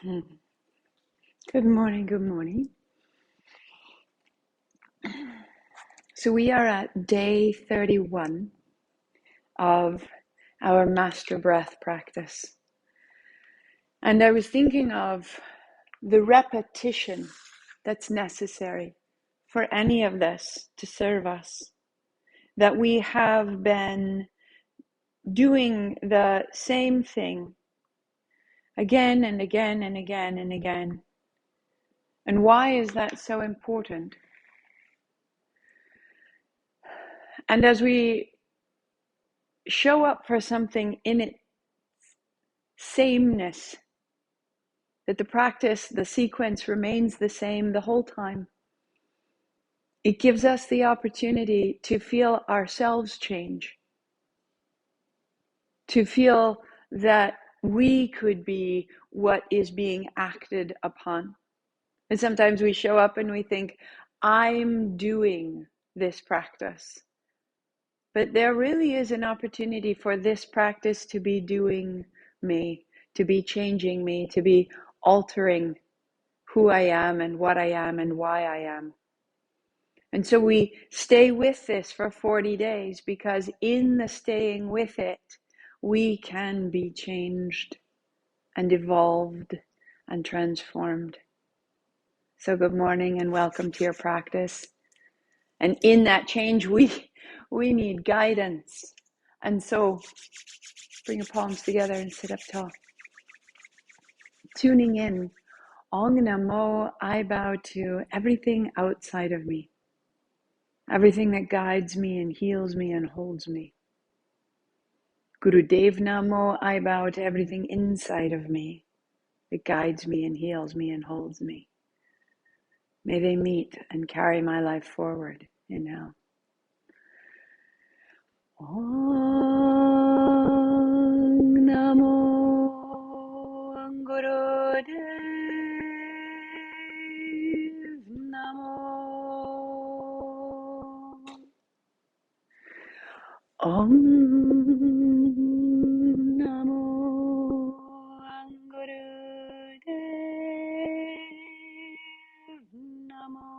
Mhm. Good morning, good morning. So we are at day 31 of our master breath practice. And I was thinking of the repetition that's necessary for any of this to serve us. That we have been doing the same thing again and again and again and again. And why is that so important? And as we show up for something in its sameness, that the practice, the sequence remains the same the whole time, it gives us the opportunity to feel ourselves change, to feel that we could be what is being acted upon. And sometimes we show up and we think, I'm doing this practice. But there really is an opportunity for this practice to be doing me, to be changing me, to be altering who I am and what I am and why I am. And so we stay with this for 40 days because in the staying with it, we can be changed and evolved and transformed. So good morning and welcome to your practice. And in that change, we need guidance. And so bring your palms together and sit up tall. Tuning in, Ong Namo, I bow to everything outside of me. Everything that guides me and heals me and holds me. Guru Dev Namo, I bow to everything inside of me that guides me and heals me and holds me. May they meet and carry my life forward. Inhale. Om Namo Guru Dev Namo. Om Namo Gurudev Namo.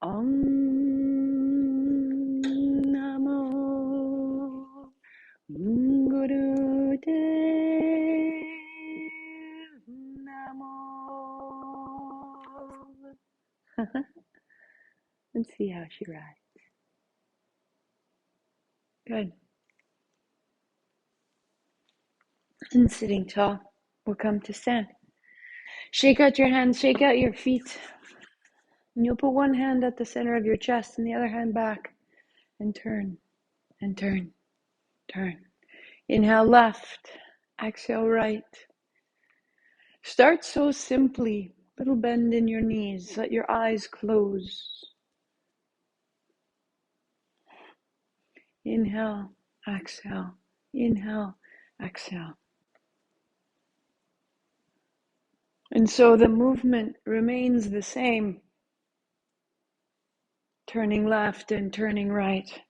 Om Namo Gurudev Namo. And see how she rides. Good. And sitting tall, we'll come to stand. Shake out your hands, shake out your feet. And you'll put one hand at the center of your chest and the other hand back. And turn, and turn, turn. Inhale left, exhale right. Start so simply. Little bend in your knees. Let your eyes close. Inhale, exhale. Inhale, exhale. And so the movement remains the same. Turning left and turning right.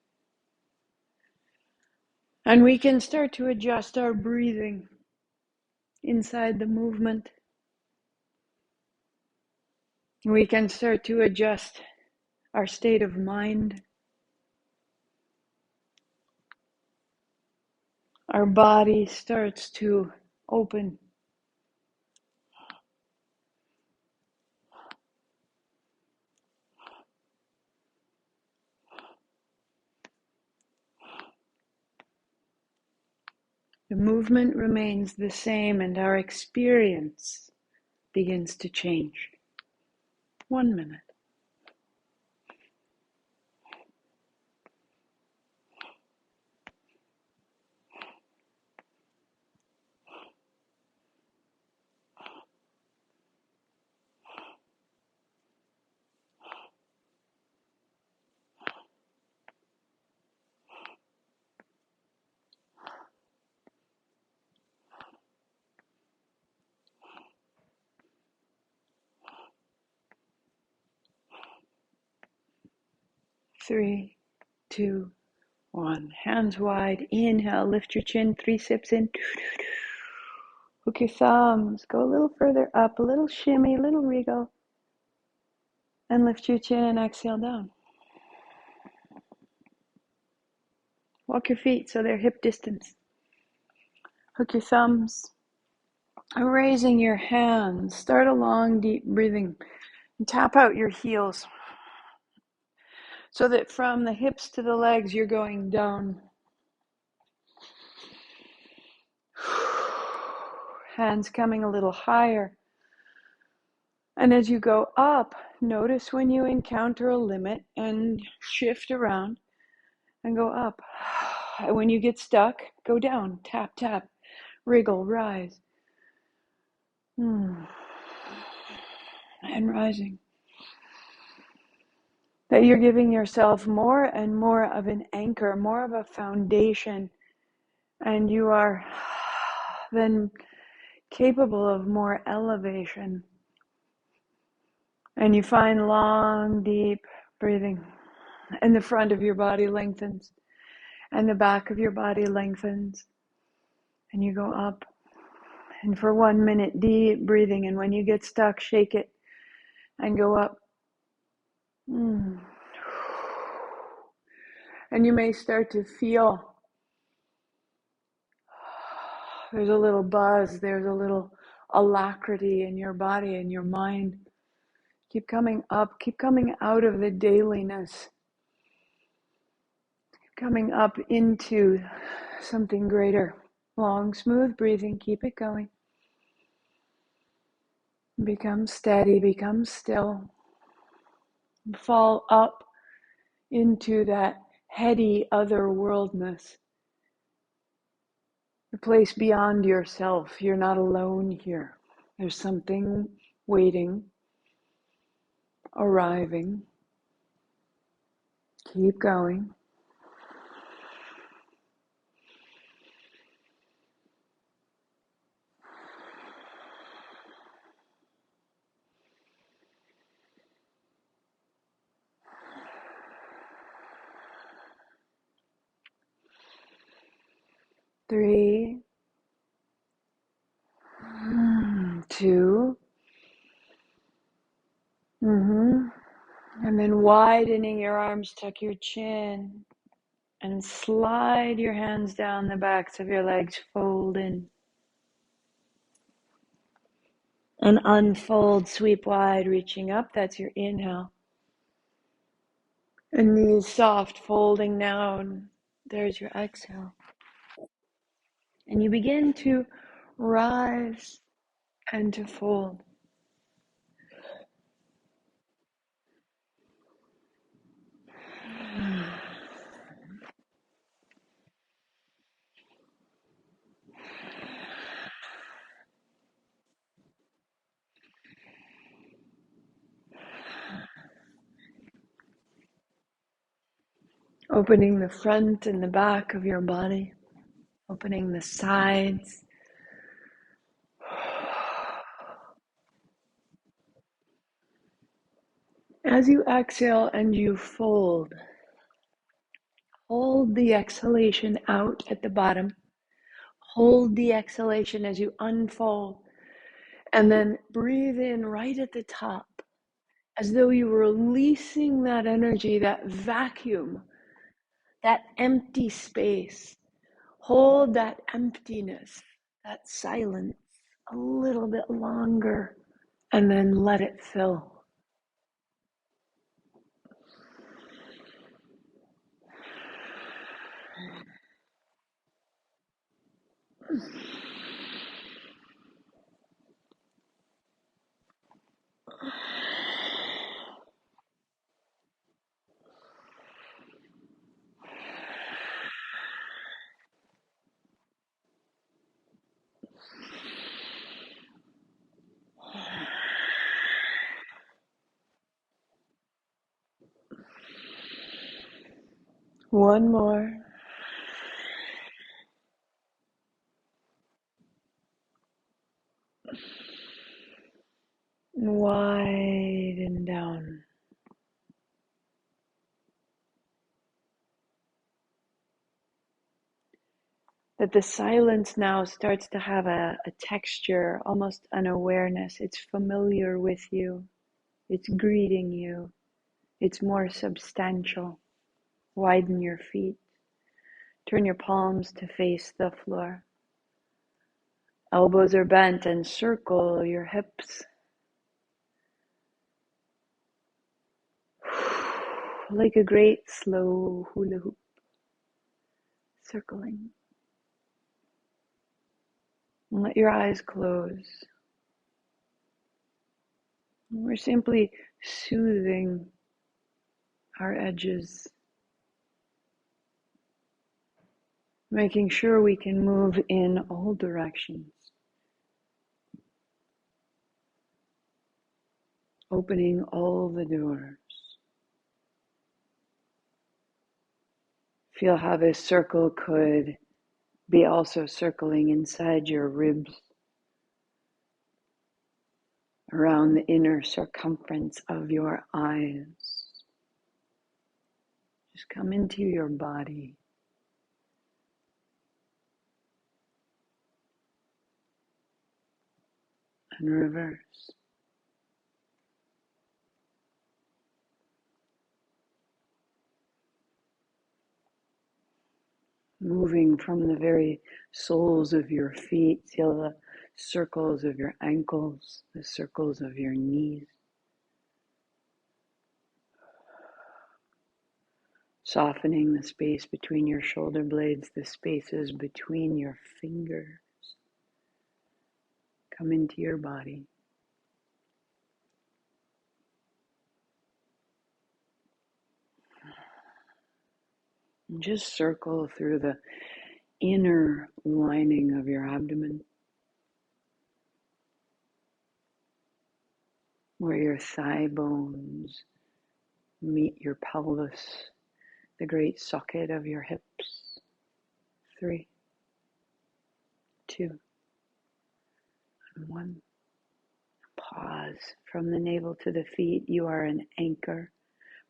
And we can start to adjust our breathing inside the movement. We can start to adjust our state of mind. Our body starts to open. The movement remains the same and our experience begins to change. 1 minute. 3, 2, One. Hands wide. Inhale. Lift your chin. 3 sips in. Hook your thumbs. Go a little further up. A little shimmy. A little wriggle. And lift your chin and exhale down. Walk your feet so they're hip distance. Hook your thumbs. Raising your hands. Start a long, deep breathing. And tap out your heels so that from the hips to the legs, you're going down. Hands coming a little higher. And as you go up, notice when you encounter a limit and shift around and go up. And when you get stuck, go down. Tap, tap, wriggle, rise. And rising. That you're giving yourself more and more of an anchor, more of a foundation, and you are then capable of more elevation. And you find long, deep breathing, and the front of your body lengthens, and the back of your body lengthens, and you go up. And for 1 minute, deep breathing, and when you get stuck, shake it and go up. And you may start to feel there's a little buzz, there's a little alacrity in your body and your mind. Keep coming up, keep coming out of the dailiness, keep coming up into something greater. Long, smooth breathing, keep it going. Become steady, become still. Fall up into that heady otherworldness. The place beyond yourself. You're not alone here. There's something waiting, arriving. Keep going. Three, 2, and then widening your arms, tuck your chin, and slide your hands down the backs of your legs, fold in. And unfold, sweep wide, reaching up, that's your inhale. And knees soft, folding down, there's your exhale. And you begin to rise and to fold. Opening the front and the back of your body, opening the sides. As you exhale and you fold, hold the exhalation out at the bottom. Hold the exhalation as you unfold. And then breathe in right at the top, as though you were releasing that energy, that vacuum, that empty space. Hold that emptiness, that silence a little bit longer, and then let it fill. One more. Widen down. That the silence now starts to have a texture, almost an awareness. It's familiar with you. It's greeting you. It's more substantial. Widen your feet. Turn your palms to face the floor. Elbows are bent and circle your hips. Like a great slow hula hoop. Circling. And let your eyes close. We're simply soothing our edges, making sure we can move in all directions, opening all the doors. Feel how this circle could be also circling inside your ribs, around the inner circumference of your eyes. Just come into your body. And reverse. Moving from the very soles of your feet, feel the circles of your ankles, the circles of your knees. Softening the space between your shoulder blades, the spaces between your fingers. Come into your body. And just circle through the inner lining of your abdomen, where your thigh bones meet your pelvis, the great socket of your hips. 3, 2, and 1. Pause. From the navel to the feet, you are an anchor.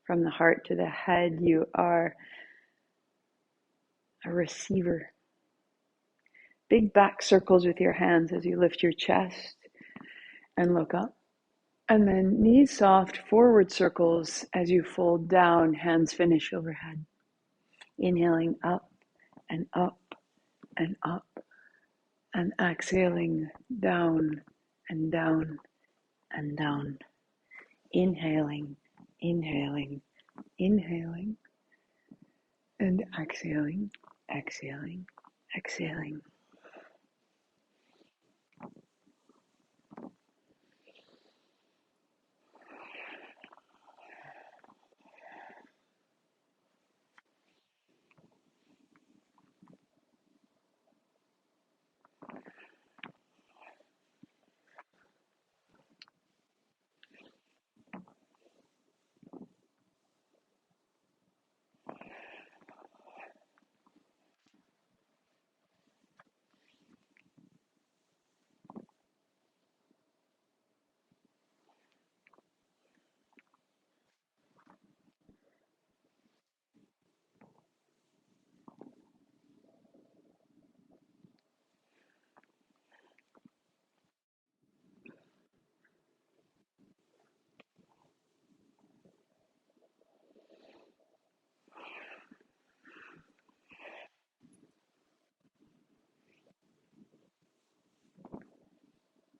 From the heart to the head, you are a receiver. Big back circles with your hands as you lift your chest and look up. And then knees soft, forward circles as you fold down, hands finish overhead. Inhaling up and up and up, and exhaling down and down and down. Inhaling, inhaling, inhaling, and exhaling, exhaling, exhaling.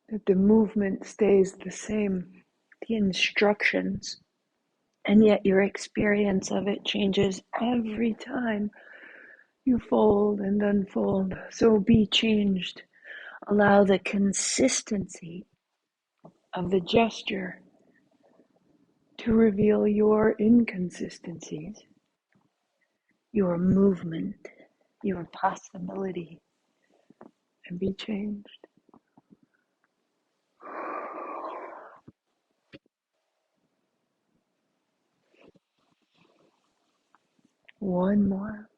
That the movement stays the same, the instructions, and yet your experience of it changes every time you fold and unfold. So be changed. Allow the consistency of the gesture to reveal your inconsistencies, your movement, your possibility, and be changed. One more.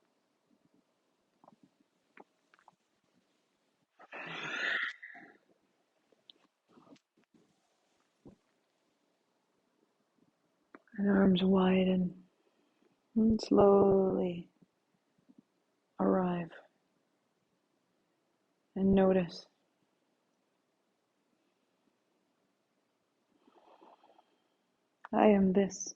And arms widen and slowly arrive. and notice. I am this.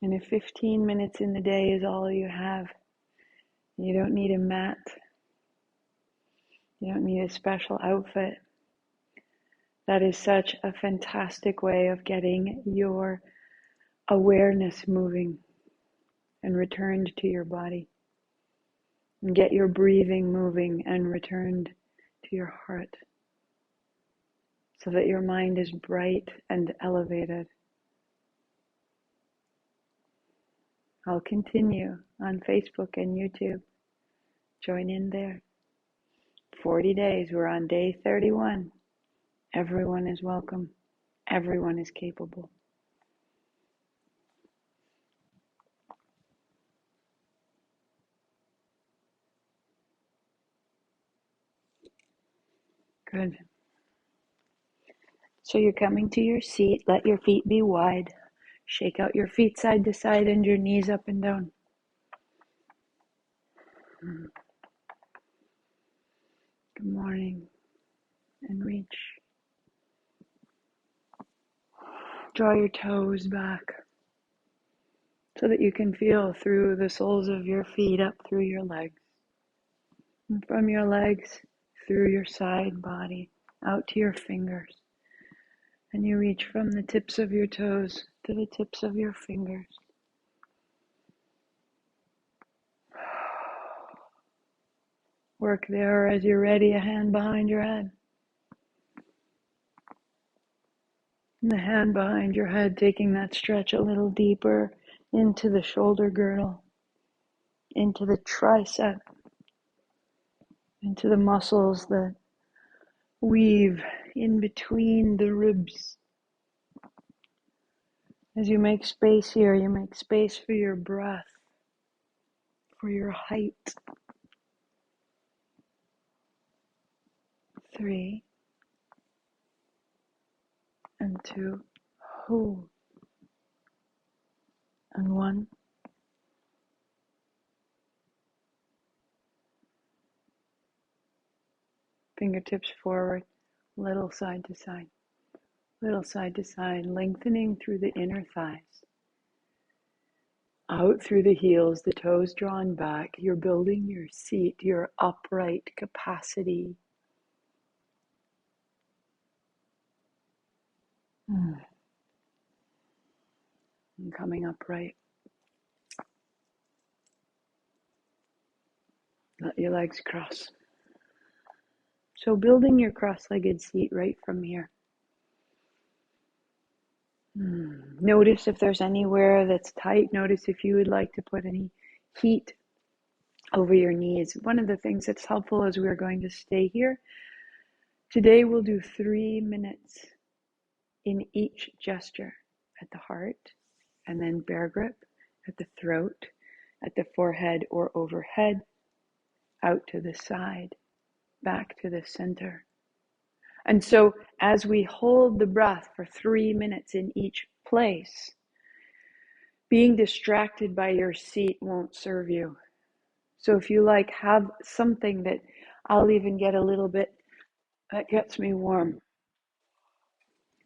And if 15 minutes in the day is all you have, you don't need a mat, you don't need a special outfit. That is such a fantastic way of getting your awareness moving and returned to your body. And get your breathing moving and returned to your heart so that your mind is bright and elevated. I'll continue on Facebook and YouTube. Join in there. 40 days, we're on day 31. Everyone is welcome. Everyone is capable. Good. So you're coming to your seat. Let your feet be wide. Shake out your feet side to side and your knees up and down. Good morning. And reach. Draw your toes back so that you can feel through the soles of your feet up through your legs. And from your legs through your side body out to your fingers. And you reach from the tips of your toes to the tips of your fingers. Work there, or as you're ready, a hand behind your head. And the hand behind your head, taking that stretch a little deeper into the shoulder girdle, into the tricep, into the muscles that weave in between the ribs. As you make space here, you make space for your breath, for your height. 3 and 2, hold, and 1. Fingertips forward, little side to side, lengthening through the inner thighs. Out through the heels, the toes drawn back. You're building your seat, your upright capacity. And coming upright. Let your legs cross. So building your cross-legged seat right from here. Notice if there's anywhere that's tight. Notice if you would like to put any heat over your knees. One of the things that's helpful is we're going to stay here. Today we'll do 3 minutes in each gesture. At the heart, and then bear grip at the throat, at the forehead or overhead, out to the side, back to the center. And so as we hold the breath for 3 minutes in each place, being distracted by your seat won't serve you. So if you like, have something that I'll even get a little bit that gets me warm.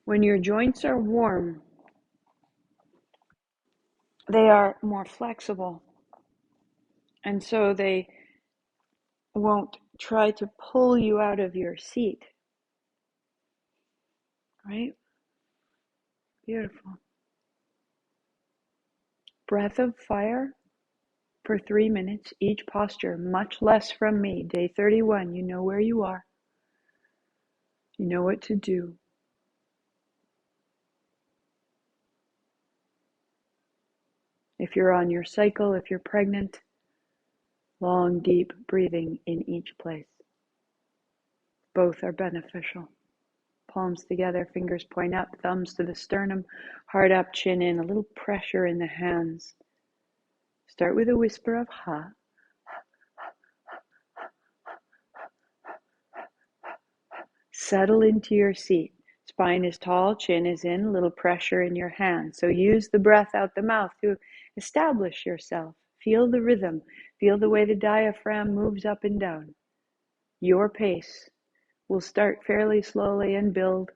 When your joints are warm, they are more flexible. And so they won't try to pull you out of your seat. Right? Beautiful. Breath of fire for 3 minutes, each posture, much less from me. Day 31, you know where you are. You know what to do. If you're on your cycle, if you're pregnant, long, deep breathing in each place. Both are beneficial. Palms together, fingers point up, thumbs to the sternum, heart up, chin in, a little pressure in the hands. Start with a whisper of ha. Settle into your seat. Spine is tall, chin is in, a little pressure in your hands. So use the breath out the mouth to Establish yourself. Feel the rhythm. Feel the way the diaphragm moves up and down. Your pace. We'll start fairly slowly and build,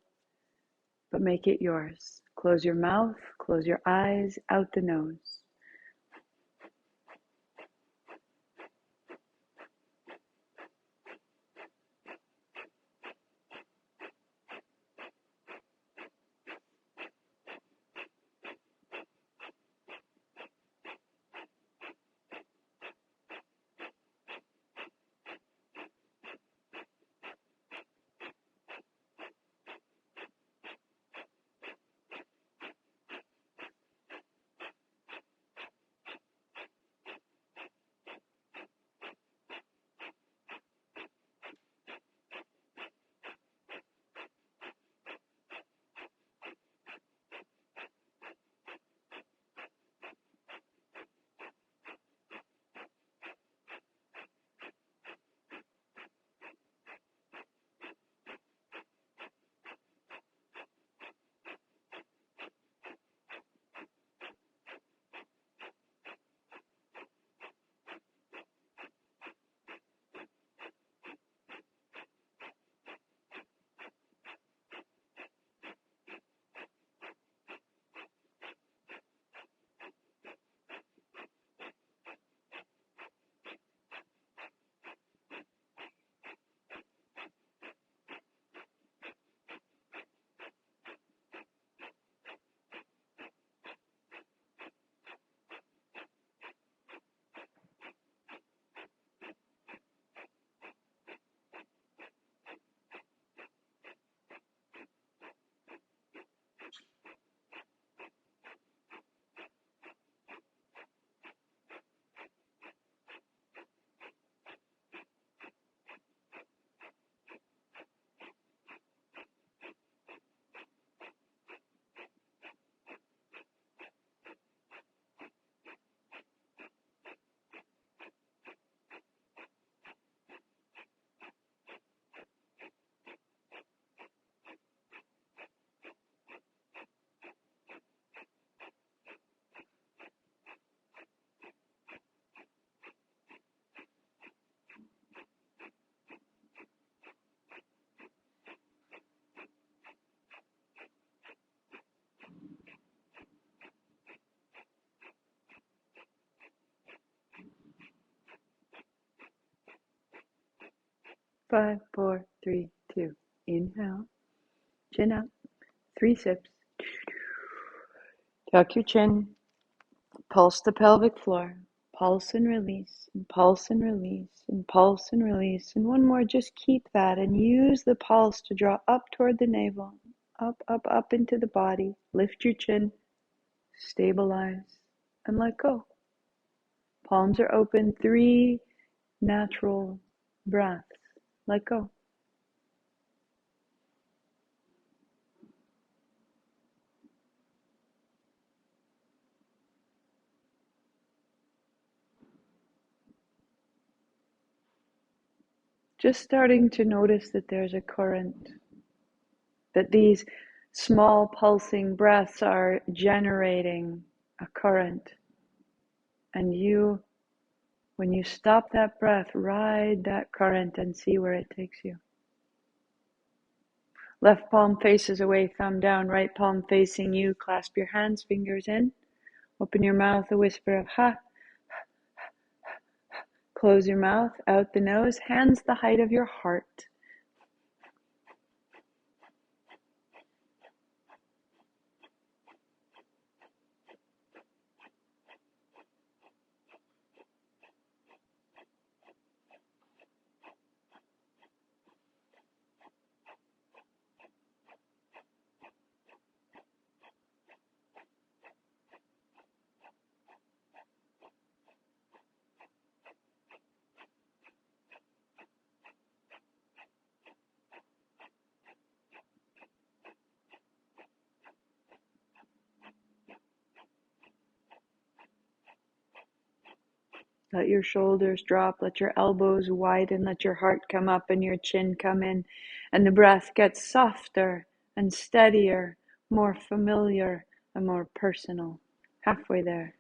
but make it yours. Close your mouth, close your eyes, out the nose. Five, four, three, two. Inhale, chin up, 3 sips. Tuck your chin, pulse the pelvic floor. Pulse and release, and pulse and release, and pulse and release. And one more, just keep that and use the pulse to draw up toward the navel, up, up, up into the body. Lift your chin, stabilize, and let go. Palms are open, 3 natural breaths. Let go. Just starting to notice that there's a current, that these small pulsing breaths are generating a current. And you, when you stop that breath, ride that current and see where it takes you. Left palm faces away, thumb down, right palm facing you. Clasp your hands, fingers in. Open your mouth, a whisper of ha. Close your mouth, out the nose, hands the height of your heart. Let your shoulders drop, let your elbows widen, let your heart come up and your chin come in. And the breath gets softer and steadier, more familiar and more personal. Halfway there.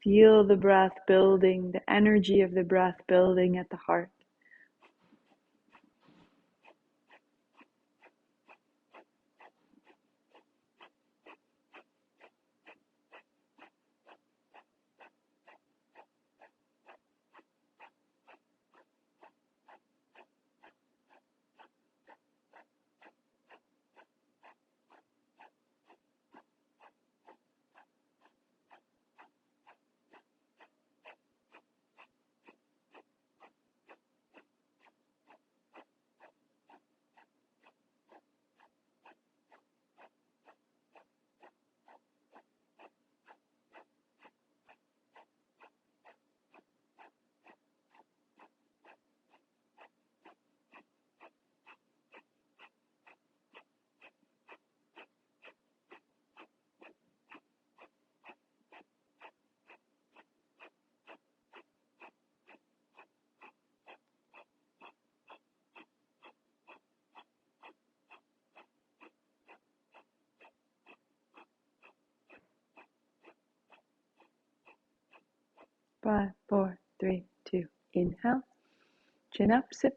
Feel the breath building, the energy of the breath building at the heart. Five, four, three, two. Inhale. Chin up, sip.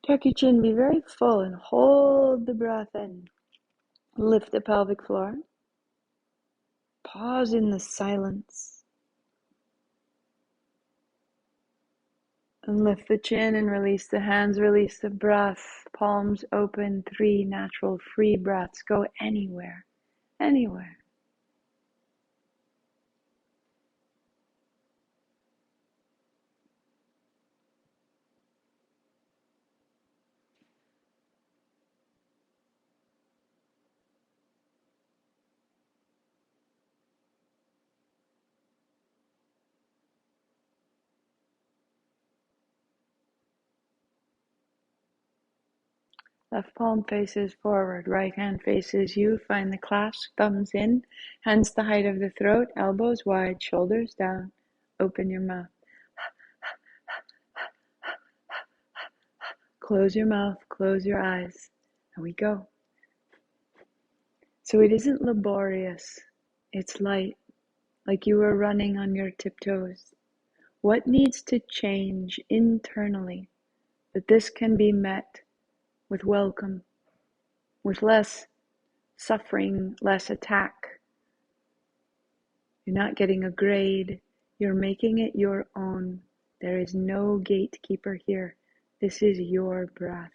Tuck your chin, be very full and hold the breath in. Lift the pelvic floor. Pause in the silence. And lift the chin and release the hands, release the breath. Palms open, 3 natural free breaths. Go anywhere, anywhere. Left palm faces forward, right hand faces you. Find the clasp, thumbs in, hands the height of the throat, elbows wide, shoulders down. Open your mouth. Close your mouth, close your eyes, and we go. So it isn't laborious, it's light, like you were running on your tiptoes. What needs to change internally that this can be met with welcome, with less suffering, less attack? You're not getting a grade, you're making it your own. There is no gatekeeper here. This is your breath.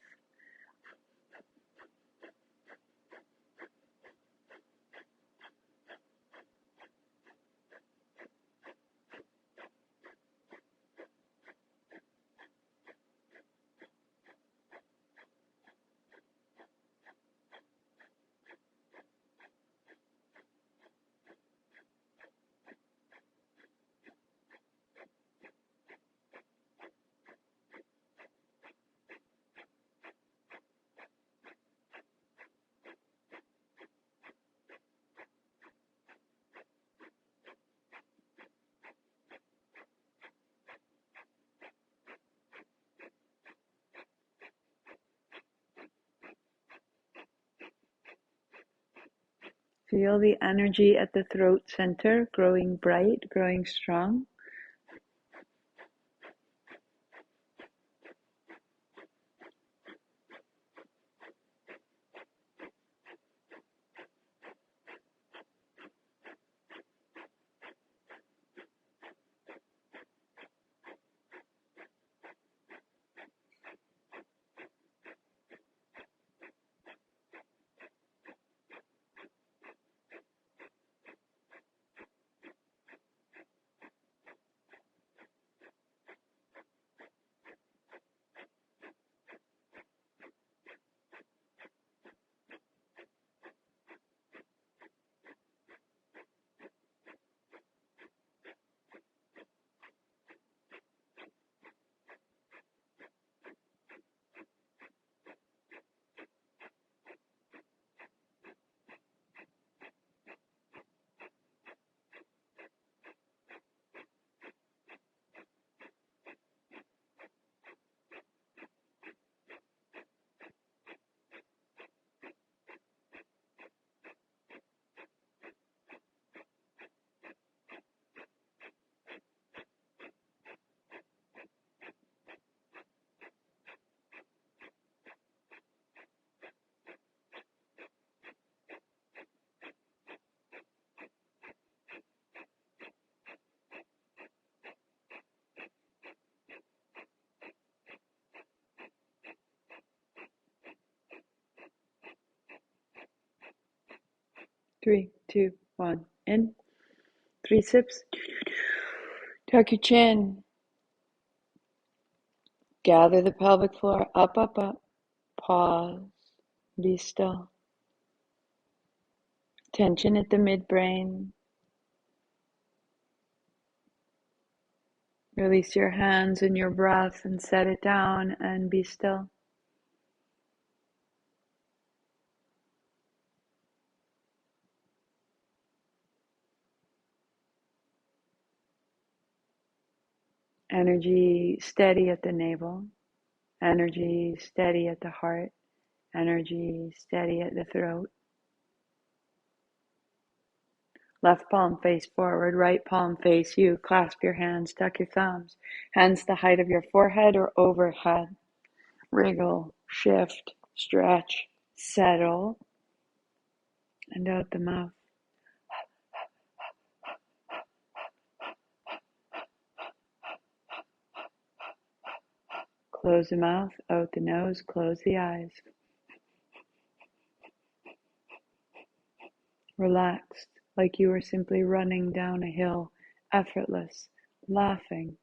Feel the energy at the throat center growing bright, growing strong. 3, 2, 1. In. 3 sips. Tuck your chin. Gather the pelvic floor up, up, up. Pause. Be still. Tension at the midbrain. Release your hands and your breath and set it down and be still. Energy steady at the navel. Energy steady at the heart. Energy steady at the throat. Left palm face forward, right palm face you. Clasp your hands, tuck your thumbs. Hands the height of your forehead or overhead. Wriggle, shift, stretch, settle, and out the mouth. Close the mouth, out the nose, close the eyes. Relaxed, like you were simply running down a hill, effortless, laughing.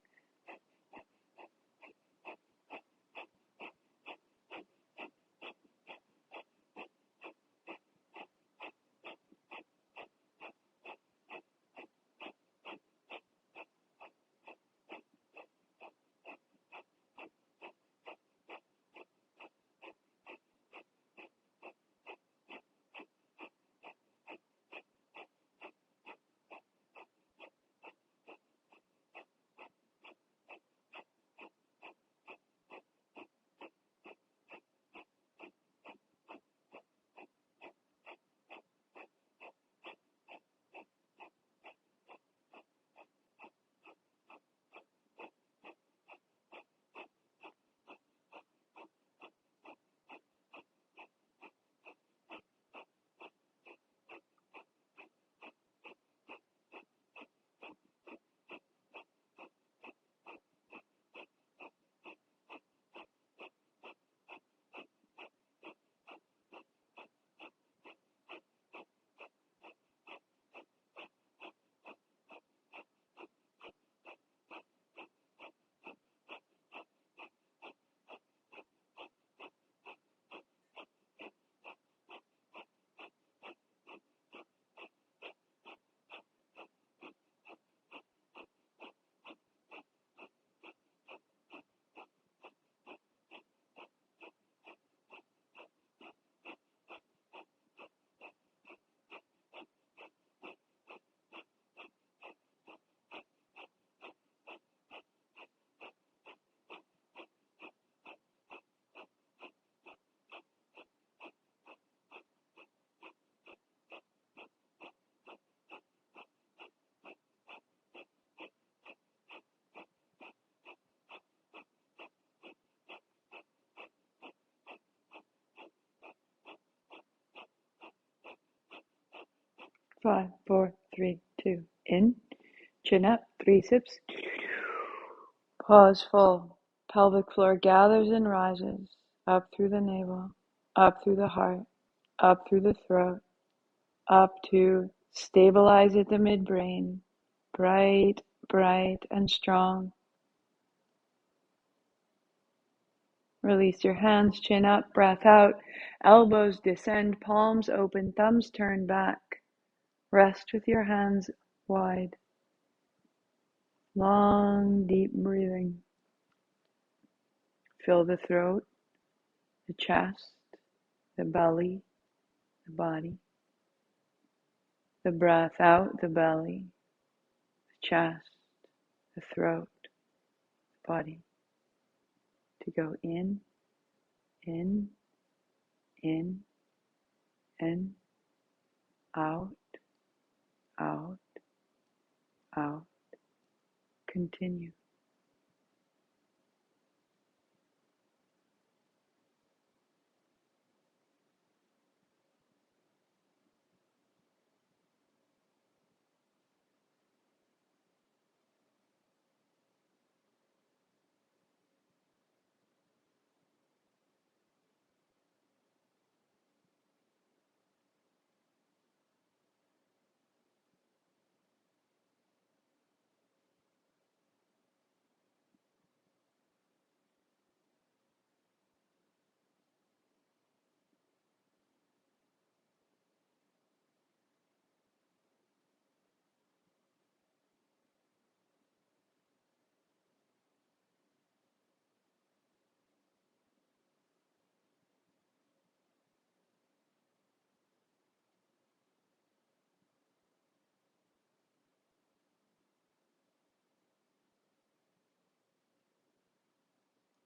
Five, four, three, two. In. Chin up, 3 sips. Pause full. Pelvic floor gathers and rises. Up through the navel, up through the heart, up through the throat, up to stabilize at the midbrain. Bright, bright and strong. Release your hands, chin up, breath out. Elbows descend, palms open, thumbs turn back. Rest with your hands wide. Long, deep breathing. Fill the throat, the chest, the belly, the body. The breath out, the belly, the chest, the throat, the body. To go in, in, in, in, out, out, out. Continue.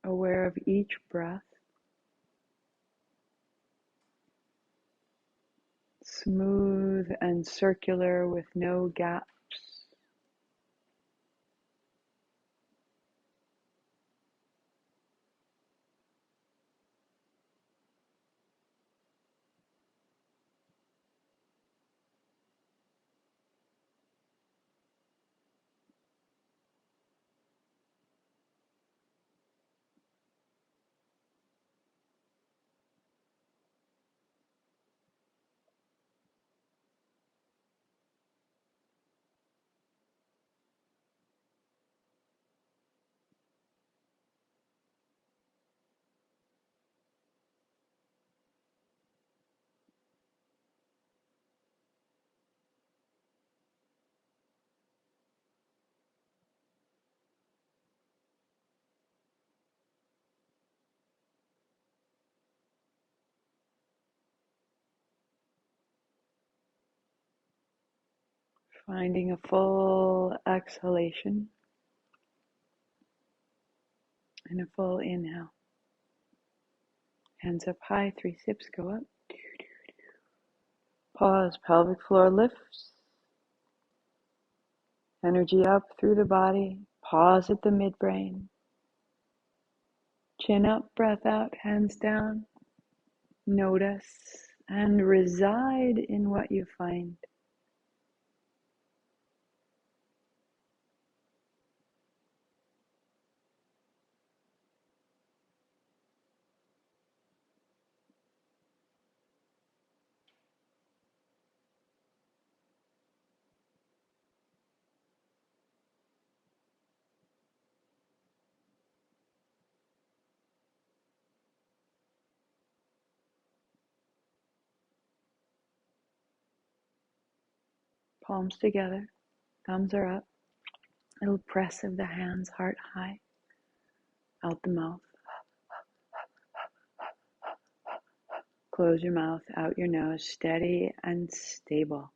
aware of each breath, smooth and circular with no gaps. Finding a full exhalation and a full inhale. Hands up high, 3 sips, go up. Pause, pelvic floor lifts. Energy up through the body. Pause at the midbrain. Chin up, breath out, hands down. Notice and reside in what you find. Palms together, thumbs are up. A little press of the hands, heart high. Out the mouth. Close your mouth, out your nose, steady and stable.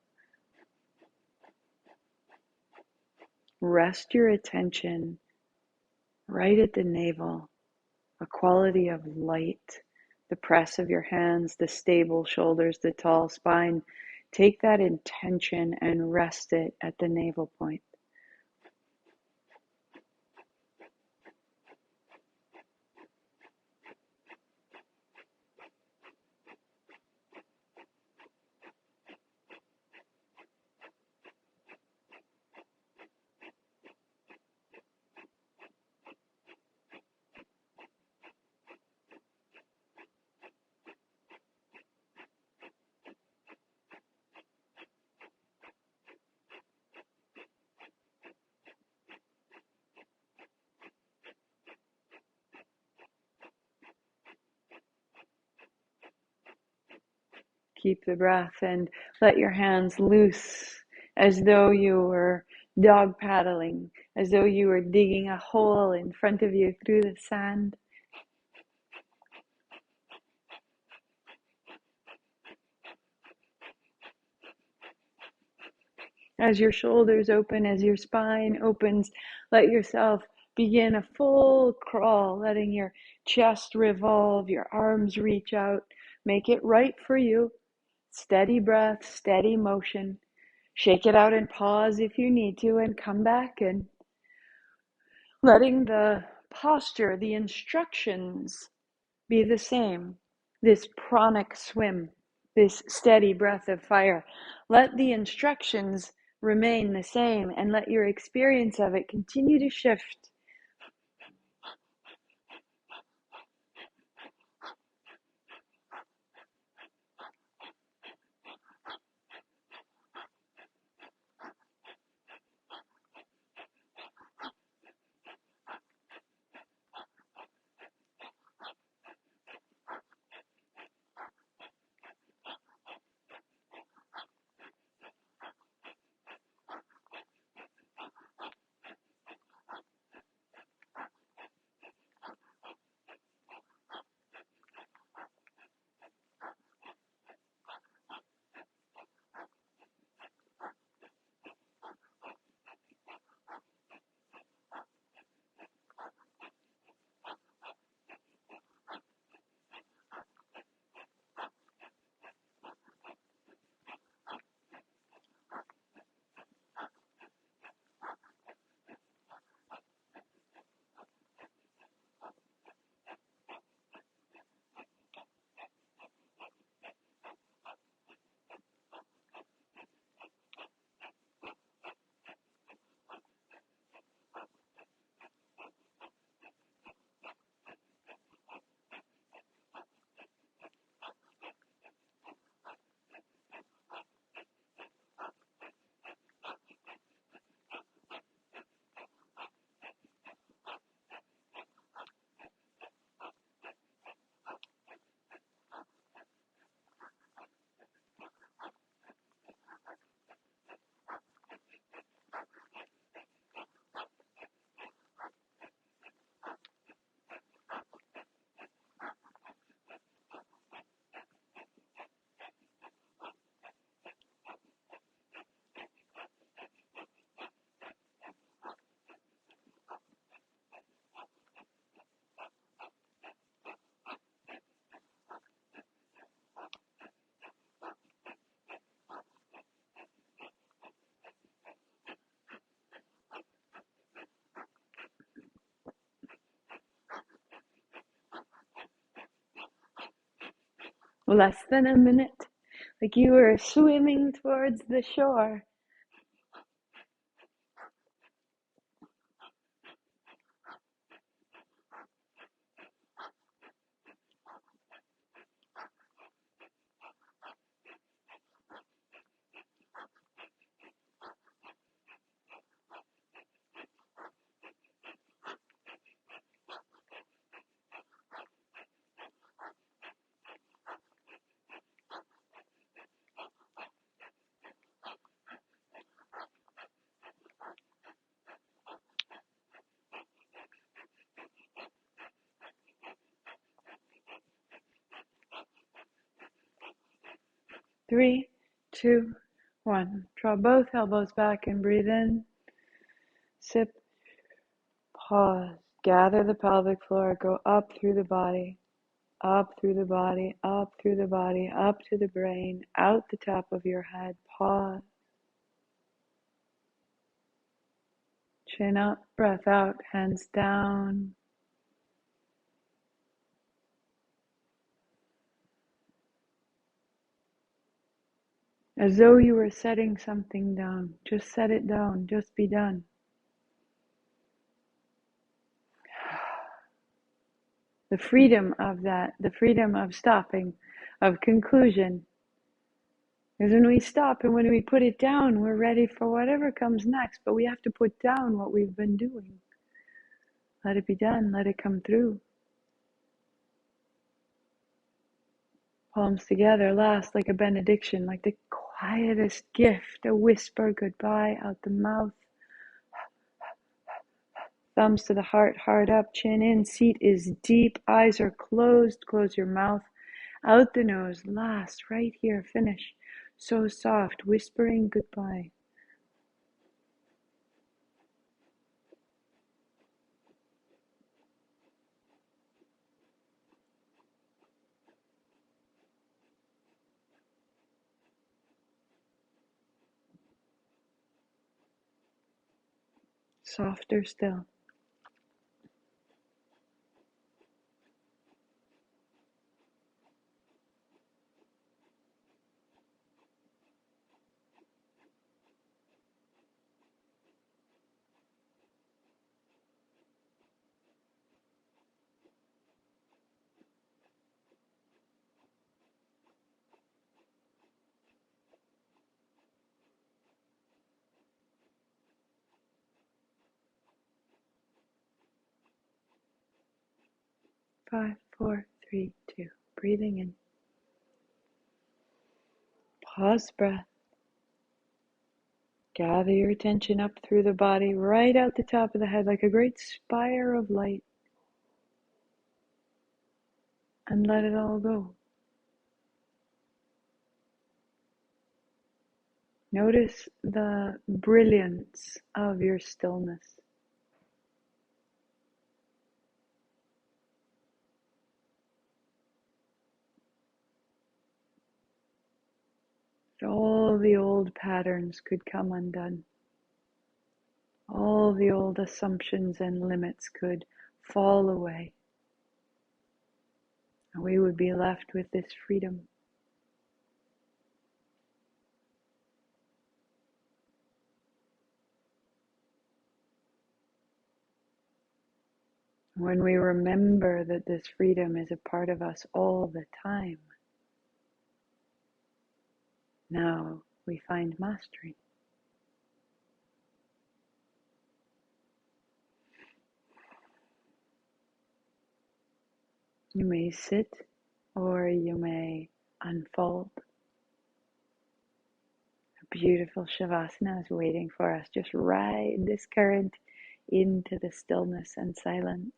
Rest your attention right at the navel, a quality of light, the press of your hands, the stable shoulders, the tall spine. Take that intention and rest it at the navel point. Keep the breath and let your hands loose as though you were dog paddling, as though you were digging a hole in front of you through the sand. As your shoulders open, as your spine opens, let yourself begin a full crawl, letting your chest revolve, your arms reach out. Make it right for you. Steady breath, steady motion. Shake it out and pause if you need to and come back in. Letting the posture, the instructions be the same. This pranic swim, this steady breath of fire. Let the instructions remain the same and let your experience of it continue to shift. less than a minute, like you were swimming towards the shore. Three, two, one. Draw both elbows back and breathe in. Sip, pause. Gather the pelvic floor. Go up through the body, up through the body, up through the body, up to the brain, out the top of your head. Pause. Chin up, breath out, hands down. As though you were setting something down. Just set it down. Just be done. The freedom of that, the freedom of stopping, of conclusion. Because when we stop and when we put it down, we're ready for whatever comes next. But we have to put down what we've been doing. Let it be done. Let it come through. Palms together, last like a benediction, like the quietest gift, a whisper goodbye out the mouth. Thumbs to the heart, heart up, chin in, seat is deep, eyes are closed, close your mouth. Out the nose, last, right here, finish. So soft, whispering goodbye. Softer still. 5, 4, 3, 2. Breathing in. Pause breath. Gather your attention up through the body, right out the top of the head like a great spire of light. And let it all go. Notice the brilliance of your stillness. All the old patterns could come undone. All the old assumptions and limits could fall away. And we would be left with this freedom. When we remember that this freedom is a part of us all the time, now we find mastery. You may sit or you may unfold. A beautiful Shavasana is waiting for us. Just ride this current into the stillness and silence,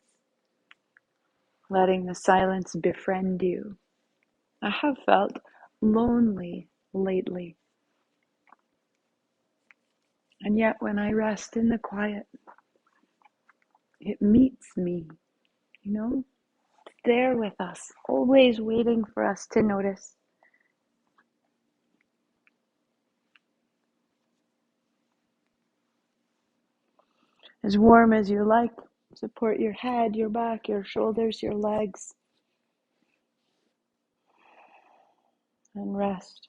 letting the silence befriend you. I have felt lonely lately. And yet when I rest in the quiet, it meets me, It's there with us, always waiting for us to notice. As warm as you like, support your head, your back, your shoulders, your legs. and rest.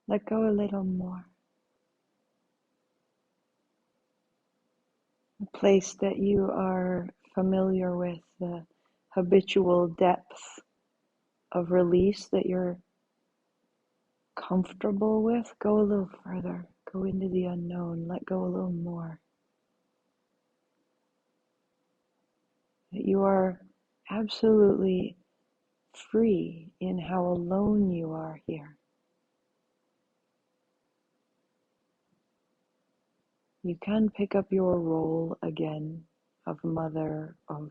Let go a little more. A place that you are familiar with, the habitual depth of release that you're comfortable with, go a little further. Go into the unknown. Let go a little more. That you are absolutely free in how alone you are here. You can pick up your role again of mother, of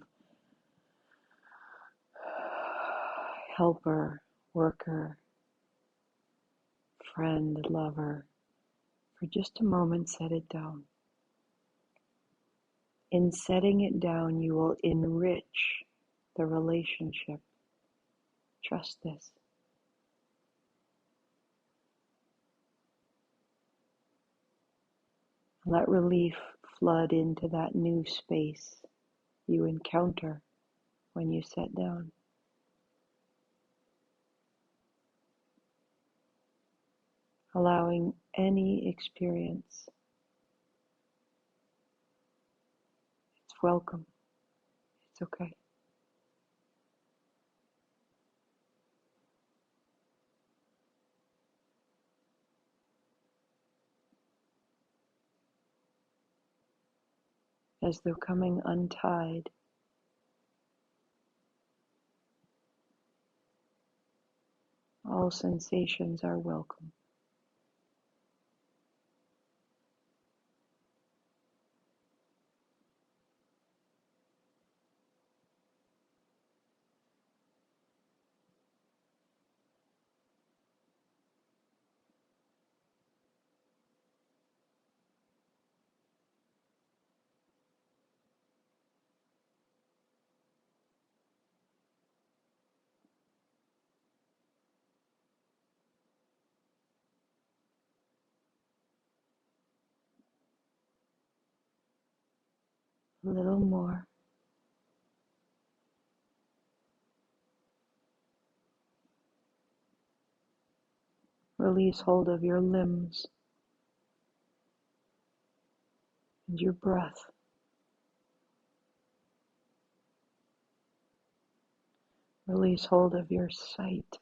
helper, worker, friend, lover. For just a moment, set it down. In setting it down, you will enrich the relationship. Trust this. Let relief flood into that new space you encounter when you set down. Allowing any experience. It's welcome. It's okay. As though coming untied, all sensations are welcome. A little more. Release hold of your limbs and your breath. Release hold of your sight.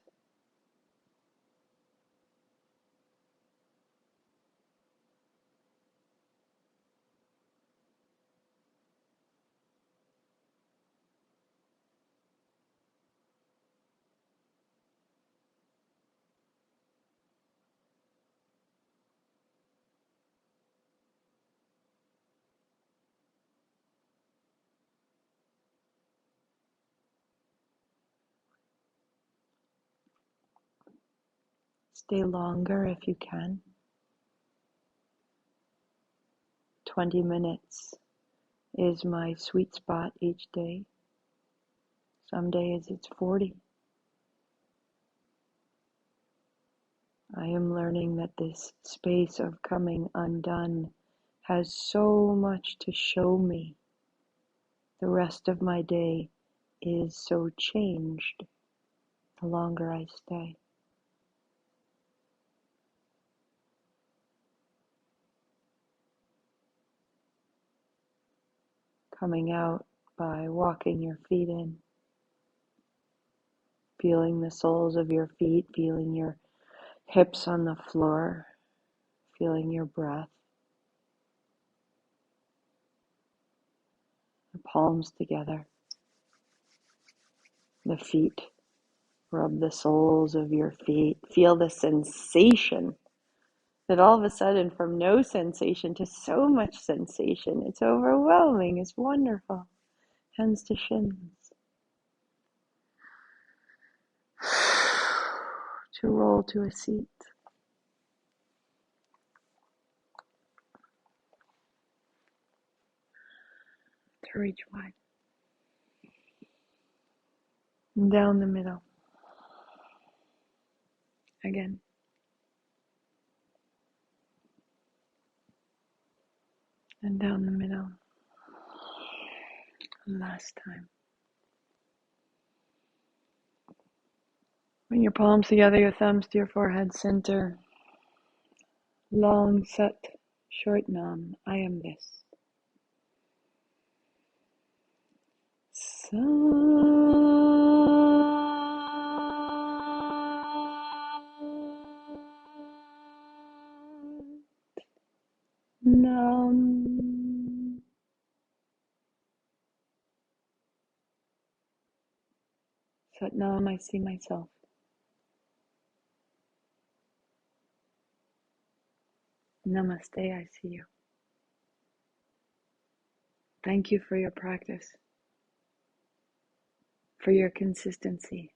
Stay longer if you can. 20 minutes is my sweet spot each day. Some days it's 40. I am learning that this space of coming undone has so much to show me. The rest of my day is so changed the longer I stay. Coming out by walking your feet in, feeling the soles of your feet, feeling your hips on the floor, feeling your breath, the palms together, the feet, rub the soles of your feet, feel the sensation that all of a sudden from no sensation to so much sensation, it's overwhelming, it's wonderful. Hands to shins. To roll to a seat. To reach wide. And down the middle. Again. And down the middle. Last time. Bring your palms together, your thumbs to your forehead center. Long Sat, short Nam. I am this. Sat Nam. Sat Nam, I see myself. Namaste, I see you. Thank you for your practice, for your consistency,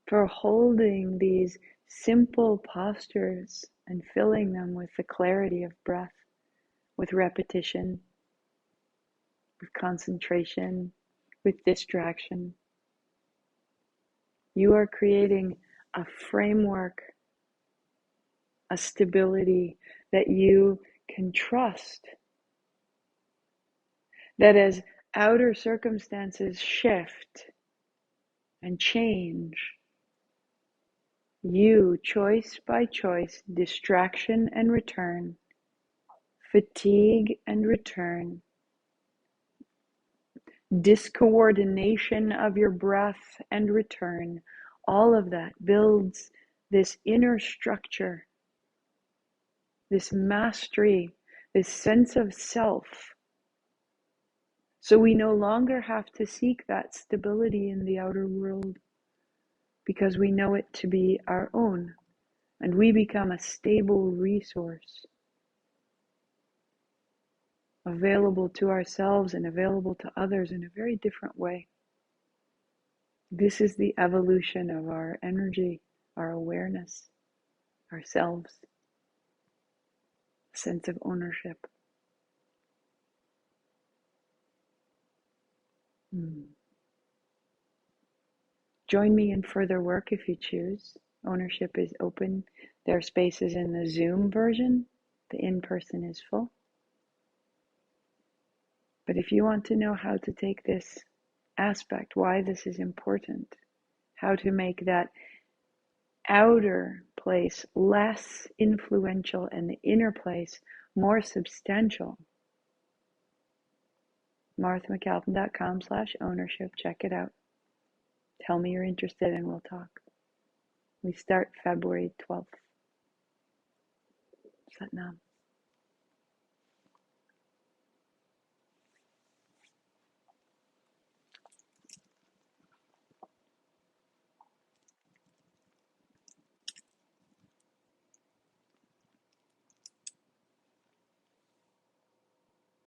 for holding these simple postures and filling them with the clarity of breath, with repetition, with concentration, with distraction. You are creating a framework, a stability that you can trust, that as outer circumstances shift and change, you, choice by choice, distraction and return, fatigue and return, discoordination of your breath and return, all of that builds this inner structure, this mastery, this sense of self. So we no longer have to seek that stability in the outer world because we know it to be our own, and we become a stable resource available to ourselves and available to others in a very different way. This is the evolution of our energy, our awareness, ourselves, sense of ownership. Join me in further work if you choose. Ownership is open. There are spaces in the Zoom version. The in-person is full. But if you want to know how to take this aspect, why this is important, how to make that outer place less influential and the inner place more substantial, marthamcalpin.com/ownership. Check it out. Tell me you're interested and we'll talk. We start February 12th. Sat Nam.